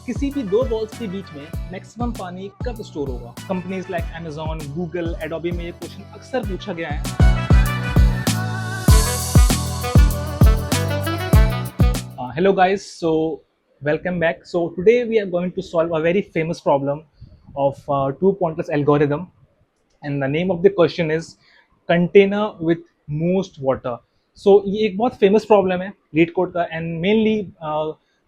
किसी भी दो वॉल्स के बीच में मैक्सिमम पानी कब स्टोर होगा? Companies like Amazon, Google, Adobe में ये क्वेश्चन अक्सर पूछा गया है। Hello guys, so welcome back. So today we are going to solve a very famous problem of two pointers algorithm, and the name of the question is container with most water. So ये एक बहुत famous problem है LeetCode का, and mainly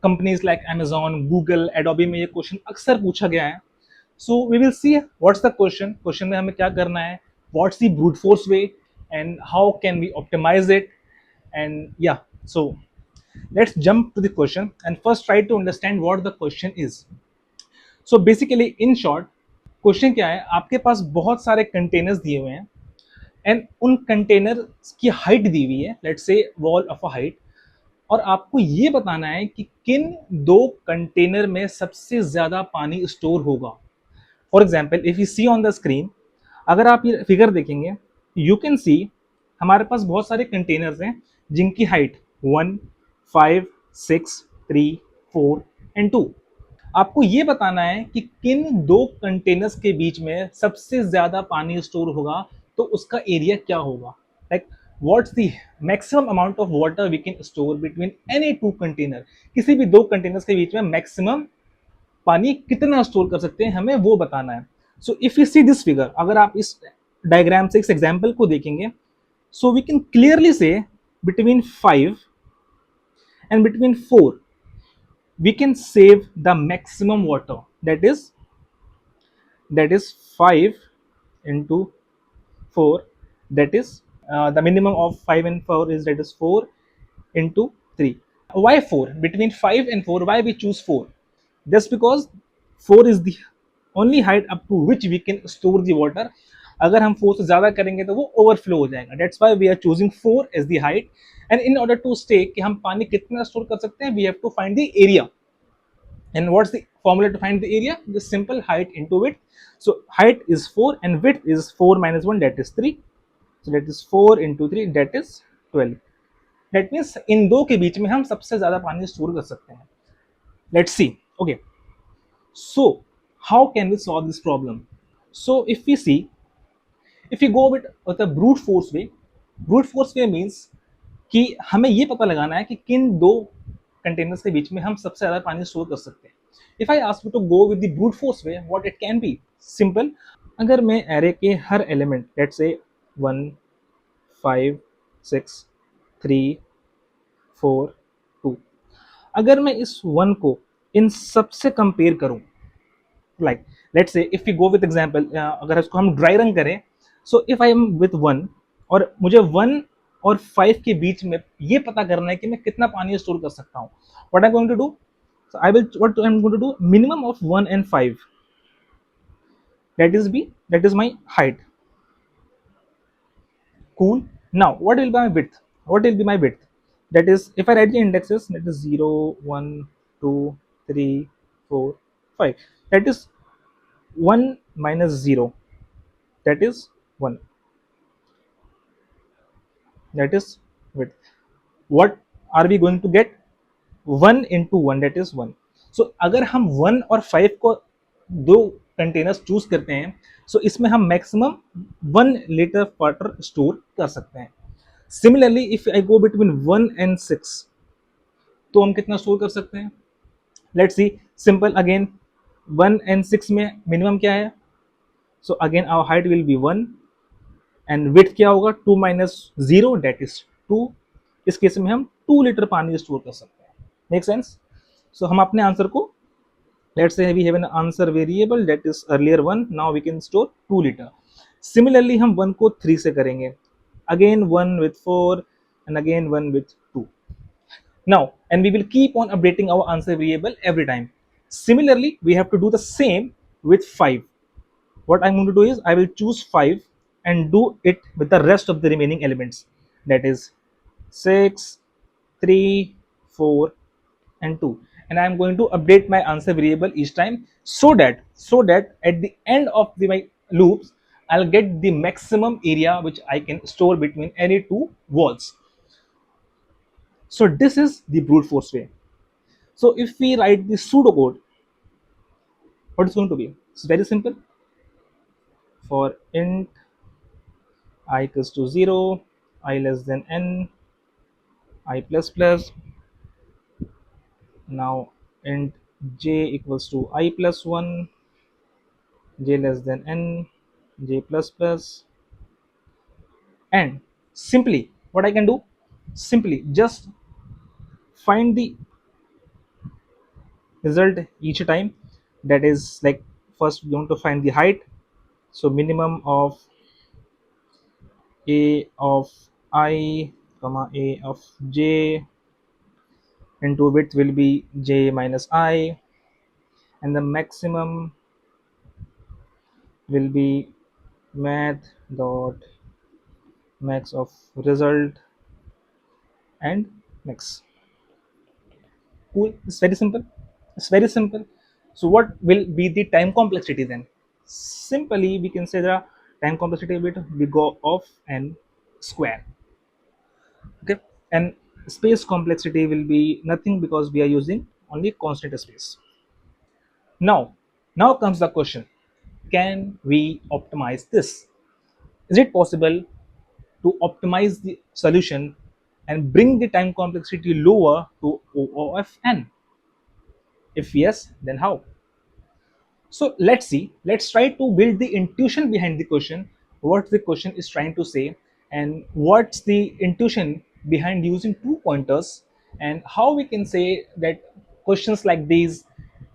companies like Amazon, Google, Adobe में ये question अक्सर पूछा गया है. So we will see what's the question. Question में हमें क्या करना है? What's the brute force way, and how can we optimize it? And yeah, so let's jump to the question and first try to understand what the question is. So basically in short, question क्या है? आपके पास बहुत सारे containers दिए हुए हैं and उन container की हाइट दी हुई है, let's say wall of a height, और आपको ये बताना है कि किन दो कंटेनर में सबसे ज्यादा पानी स्टोर होगा. For example if you see on the screen, अगर आप ये फिगर देखेंगे, यू कैन सी हमारे पास बहुत सारे कंटेनर्स हैं जिनकी हाइट 1, 5, 6, 3, 4 एंड 2. आपको ये बताना है कि किन दो कंटेनर्स के बीच में सबसे ज्यादा पानी स्टोर होगा, तो उसका एरिया क्या होगा. Like what's the maximum amount of water we can store between any two container. किसी भी दो कंटेनर्स के बीच में मैक्सिमम पानी कितना स्टोर कर सकते हैं, हमें वो बताना है. So if you see this figure, अगर आप इस डायग्राम से इस एग्जाम्पल को देखेंगे, सो वी कैन क्लियरली से between 5 and between 4 we can save the maximum water, that is 5 into 4, that is the minimum of 5 and 4 is, that is 4 into 3. Why 4? Between 5 and 4, why we choose 4? Just because 4 is the only height up to which we can store the water. अगर हम 4 से ज़्यादा करेंगे तो वो overflow हो जाएगा. That's why we are choosing 4 as the height. And in order to stay कि हम पानी कितना स्टोर कर सकते हैं, we have to find the area. And what's the formula to find the area? The simple height into width. So height is 4 and width is 4 minus 1, that is 3. So that is 4 into 3, that is 12. That means इन दो के बीच में हम सबसे ज़्यादा पानी store कर सकते हैं. Let's see. Okay. So how can we solve this problem? So if we see, if we go with a brute force way means कि हमें ये पता लगाना है कि किन दो कंटेनर्स के बीच में हम सबसे ज्यादा पानी स्टोर कर सकते हैं. If I ask you to go with the brute force way, what it can be simple. अगर मैं एरे के हर एलिमेंट, लेट्स से 1, 5, 6, 3, 4, 2, अगर मैं इस 1 को इन सबसे कंपेयर करूं, like let's say if you go with example, अगर इसको हम ड्राई रन करें, so if I am with 1 और मुझे 1 और 5 के बीच में ये पता करना है कि मैं कितना पानी स्टोर कर सकता हूँ, what I am going to do, so what I'm going to do, minimum of 1 and 5, that is my height. Cool. Now what will be my width? That is, if I write the indexes, that is 0, 1, 2, 3, 4, 5, that is 1 minus 0, that is 1, that is width. What are we going to get? 1 into 1, that is 1. So अगर हम 1 और 5 को दो containers choose करते हैं, सो इसमें हम maximum 1 litre water store कर सकते हैं. Similarly if I go between 1 and 6, तो हम कितना स्टोर कर सकते हैं? Let's see simple again, 1 and 6 में मिनिमम क्या है? So again our height will be 1 and width क्या होगा? 2 माइनस 0, डेट इज 2. इस केस में हम 2 लीटर पानी स्टोर कर सकते हैं. Make sense? सो हम अपने आंसर को, let's say we have an answer variable that is earlier 1, now we can store 2 liter. Similarly हम 1 को 3 से करेंगे, again 1 with 4 and again 1 with 2. Now and we will keep on updating our answer variable every time. Similarly we have to do the same with 5. What I'm going to do is I will choose 5 and do it with the rest of the remaining elements, that is 6, 3, 4 and 2, and I am going to update my answer variable each time, so that at the end of my loops I'll get the maximum area which I can store between any two walls. So this is the brute force way. So if we write the pseudo code, What is going to be? It's very simple. For int I equals to 0, I less than n, I plus plus. Now int j equals to I plus 1, j less than n, j plus plus. And simply what I can do, simply just find the result each time. That is like, first we want to find the height. So minimum of a of I comma a of j into width will be j minus I, and the maximum will be math dot max of result and max. Cool. It's very simple. It's very simple. So what will be the time complexity then? Simply we can say the time complexity bit we go of n square. Okay, and space complexity will be nothing because we are using only constant space. Now comes the question: can we optimize this? Is it possible to optimize the solution and bring the time complexity lower to O of n? If yes, then how? So let's see. Let's try to build the intuition behind the question, what the question is trying to say, and what's the intuition behind using two pointers, and how we can say that questions like these,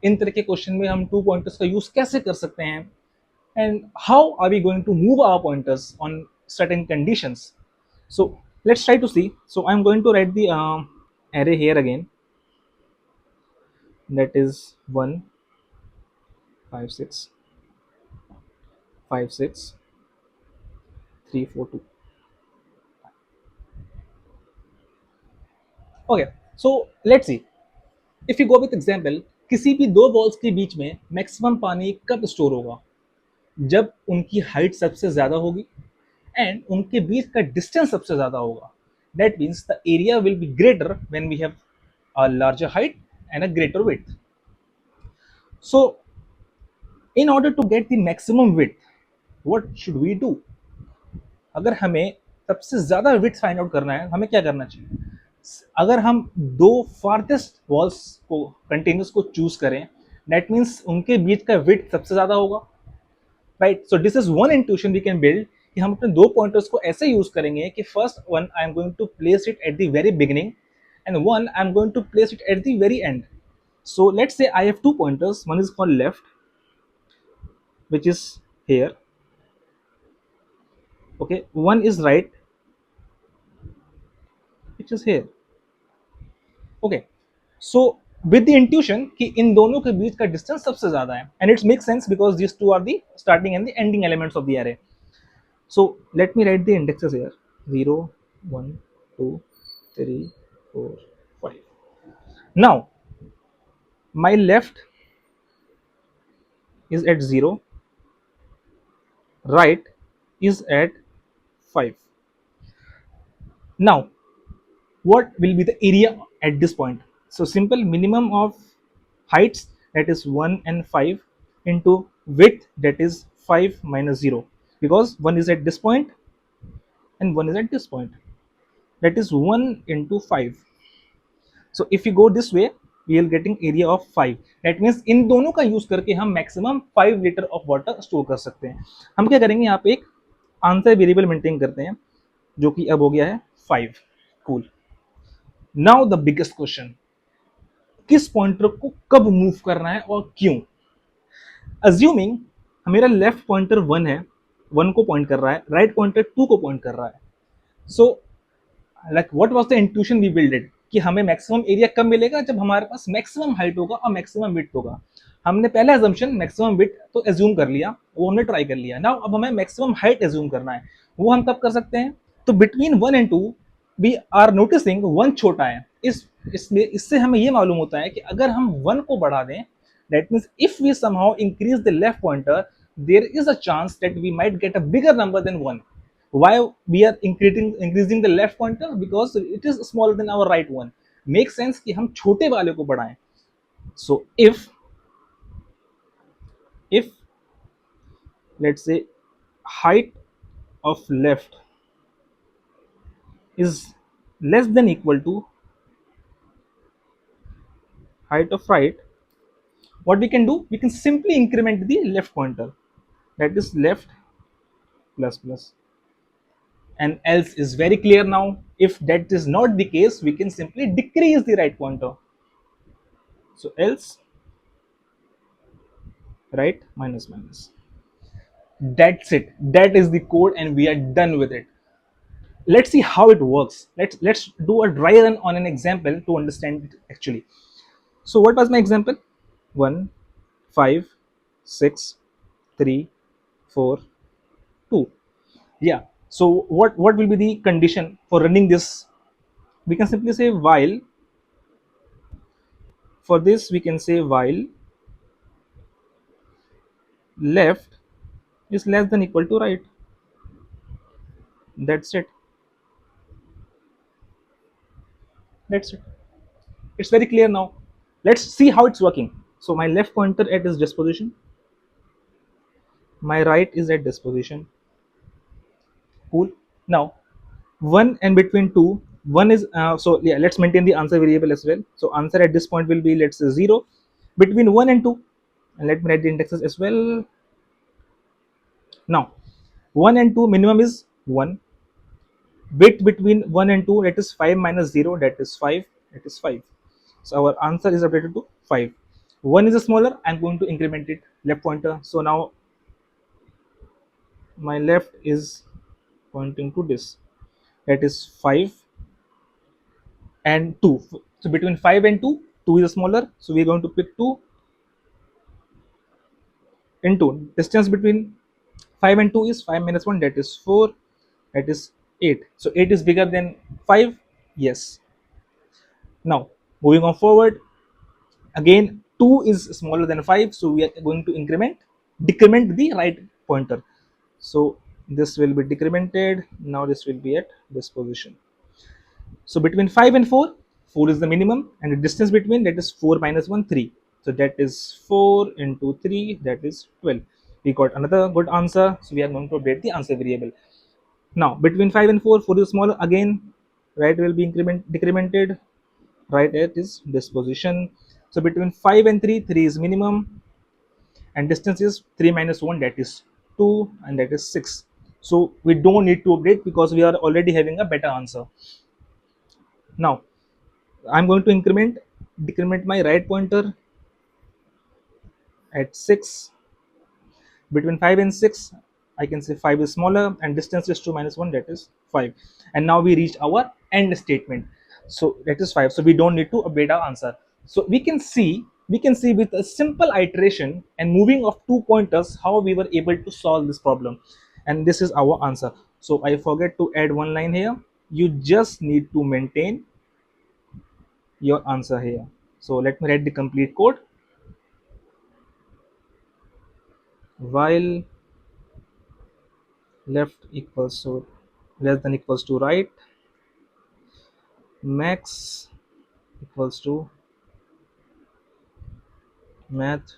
इन तरह के question में हम to pointers का use कैसे कर सकते हैं, and how are we going to move our pointers on certain conditions. So let's try to see. So I'm going to write the array here again, that is 1 5 6 5 6 3 4 2. Okay, so let's see. If you go with example, किसी भी दो walls के बीच में maximum पानी कब store होगा? जब उनकी हाइट सबसे ज्यादा होगी एंड उनके बीच का डिस्टेंस सबसे ज्यादा होगा. That means the area will be greater when we have a larger height and a greater width. So in order to get the maximum width, what should we do? अगर हमें सबसे ज्यादा width फाइंड आउट करना है, हमें क्या करना चाहिए? अगर हम दो फारथेस्ट वॉल्स को कंटिन्यूस को चूज करें, दैट मीन्स उनके बीच का विड्थ सबसे ज्यादा होगा, right. So this is one intuition we can build कि हम अपने दो पॉइंटर्स को ऐसे यूज करेंगे कि first one I am going to place it at the very beginning and one I am going to place it at the very end. So let's say I have two pointers. One is called left, which is here. Okay, one is right, which is here. Okay, so with the intuition कि इन दोनों के बीच का distance सबसे ज्यादा है, and it makes sense because these two are the starting and the ending elements of the array. So let me write the indexes here: 0 1 2 3 4 5. Now my left is at 0, right is at 5. Now what will be the area at this point? So simple, minimum of heights, that is 1 and 5, into width, that is 5 minus 0, because one is at this point and one is at this point, that is 1 into 5. So if you go this way, we are getting area of 5. That means इन दोनों का use करके हम maximum 5 litre of water store कर सकते हैं. हम क्या करेंगे, यहाँ पे एक आंसर वेरिएबल मेंटेन करते हैं जो कि अब हो गया है 5. Cool. Now the biggest question, किस पॉइंटर को कब मूव करना है और क्यों? अज्यूमिंग मेरा लेफ्ट पॉइंटर 1 है, 1 को पॉइंट कर रहा है, राइट पॉइंटर 2 को पॉइंट कर रहा है. So like what was the intuition we builded कि हमें मैक्सिमम एरिया कब मिलेगा? जब हमारे पास मैक्सिमम हाइट होगा और मैक्सिमम विड्थ होगा. हमने पहला अजम्पशन मैक्सिमम विड्थ तो एज्यूम कर लिया, वो हमने ट्राई कर लिया. नाउ अब हमें मैक्सिमम हाइट एज्यूम करना है. वो हम कब कर सकते हैं? तो between 1 and 2 we are noticing 1 छोटा है. इसलिए इससे हमें ये मालूम होता है कि अगर हम 1 को बढ़ा दें, that means if we somehow increase the left pointer, there is a chance that we might get a bigger number than 1. Why we are increasing the left pointer? Because it is smaller than our right one. Makes sense कि हम छोटे वाले को बढ़ाएं. So if if, let's say, height of left is less than equal to height of right, what we can do, we can simply increment the left pointer, that is left plus plus. And else is very clear now. If that is not the case, we can simply decrease the right pointer. So else right minus minus. That's it. That is the code, and we are done with it. Let's see how it works. Let's do a dry run on an example to understand it actually. So what was my example? 1, 5, 6, 3, 4, 2. Yeah. So what will be the condition for running this? We can simply say while. For this we can say while left is less than equal to right. That's it. That's it. It's very clear now. Let's see how it's working. So my left pointer at this disposition, my right is at disposition. Cool. Now 1 and between 2, 1 is so yeah, let's maintain the answer variable as well. So answer at this point will be, let's say, 0 between 1 and 2, and let me write the indexes as well. Now 1 and 2 minimum is 1. Bit between 1 and 2, that is 5 minus 0, that is 5, that is 5. So our answer is updated to 5. 1 is smaller, I'm going to increment it left pointer. So now my left is pointing to this, that is 5 and 2. So between 5 and 2, 2 is smaller, so we're going to pick 2 into distance between 5 and 2 is 5 minus 1, that is 4, that is 8. So 8 is bigger than 5. Yes. Now moving on forward, again 2 is smaller than 5, so we are going to decrement the right pointer. So this will be decremented. Now this will be at this position. So between 5 and 4, 4 is the minimum, and the distance between, that is 4 minus 1, 3. So that is 4 into 3, that is 12. We got another good answer. So we are going to update the answer variable. Now between 5 and 4, 4 is smaller. Again, right will be decremented. Right at is this position. So between 5 and 3, 3 is minimum, and distance is 3 minus 1, that is 2, and that is 6. So we don't need to update because we are already having a better answer. Now I'm going to decrement my right pointer at 6. Between 5 and 6, I can say 5 is smaller, and distance is 2 minus 1, that is 5. And now we reached our end statement. So that is 5. So we don't need to update our answer. So we can see with a simple iteration and moving of 2 pointers how we were able to solve this problem. And this is our answer. So I forget to add one line here. You just need to maintain your answer here. So let me write the complete code. While left equals to less than equals to right, max equals to math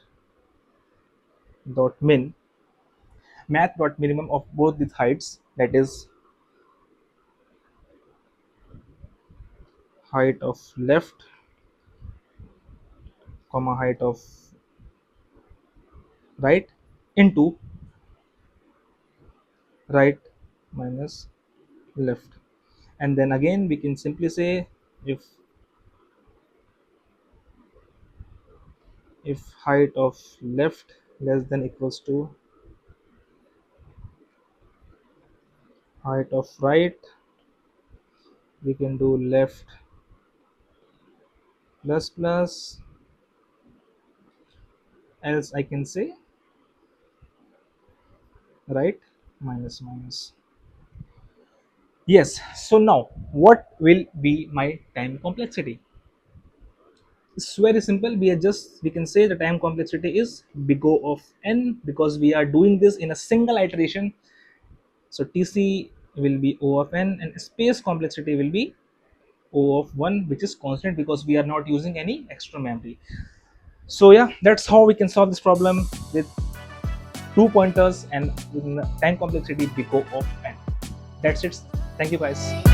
dot minimum of both these heights, that is height of left comma height of right into right minus left. And then again we can simply say if height of left less than equals to height of right, we can do left plus plus, else I can say right minus minus. Yes. So now what will be my time complexity? It's very simple. We can say the time complexity is big O of n, because we are doing this in a single iteration. So TC will be O of n, and space complexity will be O of 1, which is constant because we are not using any extra memory. So yeah, that's how we can solve this problem with 2 pointers, and in 10 complexity we go of n. That's it. Thank you guys.